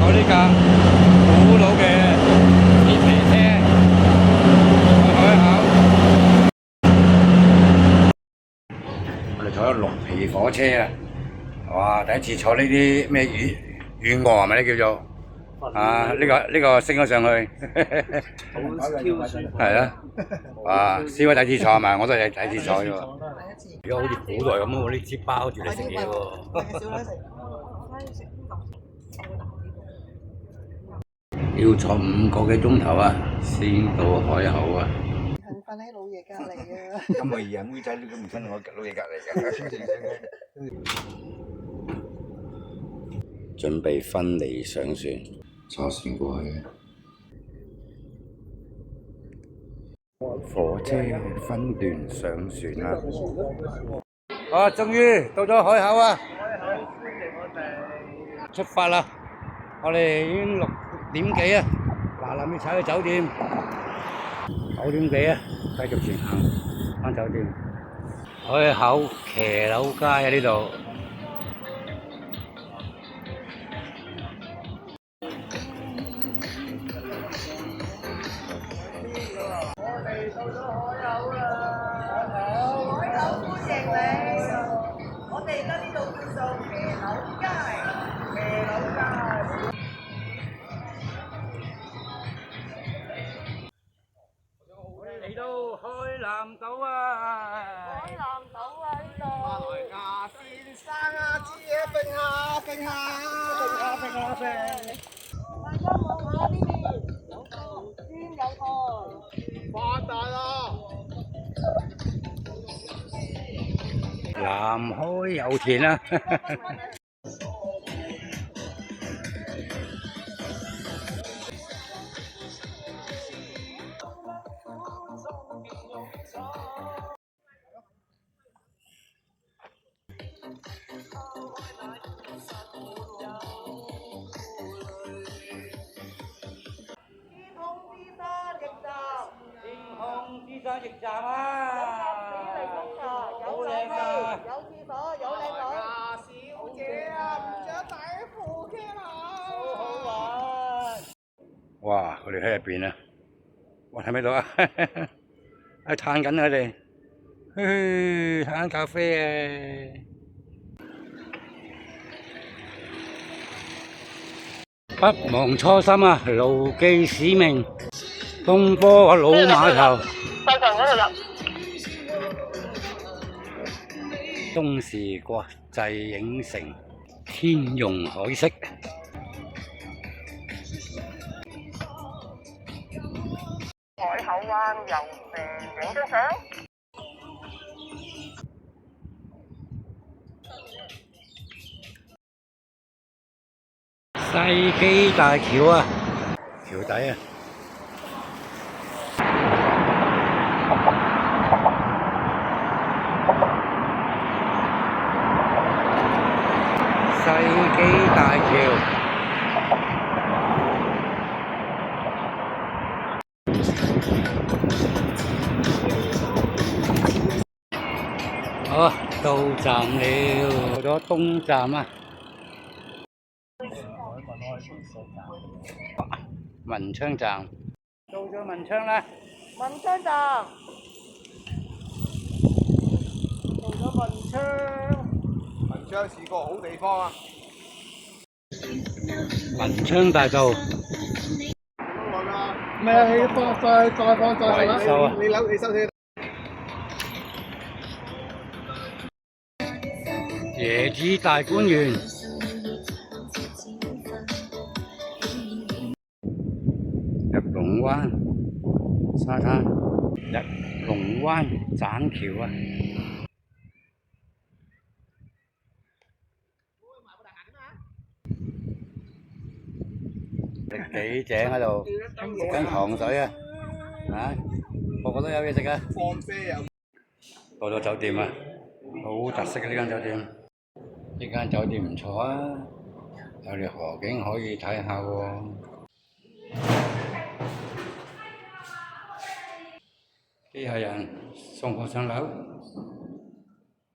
坐呢架古老嘅鐵皮車去海口。我哋坐咗綠皮火車啊！哇！第一次坐呢啲咩軟卧係咪咧叫做？啊！呢個升咗上去，係啊！哇！師傅第一次坐係咪？我都係第一次坐啫喎。而家好似古代咁喎，呢支包住嚟食嘢喎。要坐5個幾鐘頭啊，先到海口啊！瞓喺老爺隔離啊！咁咪而家妹仔都唔瞓我老爺隔離嘅。準備分離上船，坐船過去。火車分段上船啦！啊，終於到咗海口啊！出發啦！我哋已經6點幾啊，嗱臨要踩去酒店，9點幾啊，繼續前行返酒店。海口騎樓街啊呢度。嚟到海南島啊！海南島啊呢度！馬來亞先生啊，知嘢揈下揈下，揈下揈下揈。大家望下呢邊，有個先有個，發達啦！南海有田啊！天空之山驛站啊！好靚啊！有廁所，有靚女。小姐啊，唔着底褲嘅好好玩。哇！佢哋喺入邊啊！哇，睇唔睇到啊？喺嘆緊佢哋，嘆緊咖啡啊！不忘初心啊，牢記使命。東坡老碼頭，東視國際影城，天用海色。海口灣遊船影張相。西基大橋啊，橋底啊！西基大橋，好，到站了，到咗東站啊！文昌站，到咗文昌啦！文昌站，到咗文昌。文昌是個好地方啊！文昌大道，咩啊？你再收啊！你收先。椰子大觀園，日龍灣沙灘，日龍灣棧橋啊！食幾井喺度食緊糖水啊！啊，個個都有嘢食啊！到咗酒店啊，好特色嘅呢間酒店。呢間酒店唔錯啊，有條河景可以睇下喎。機械人送貨上樓。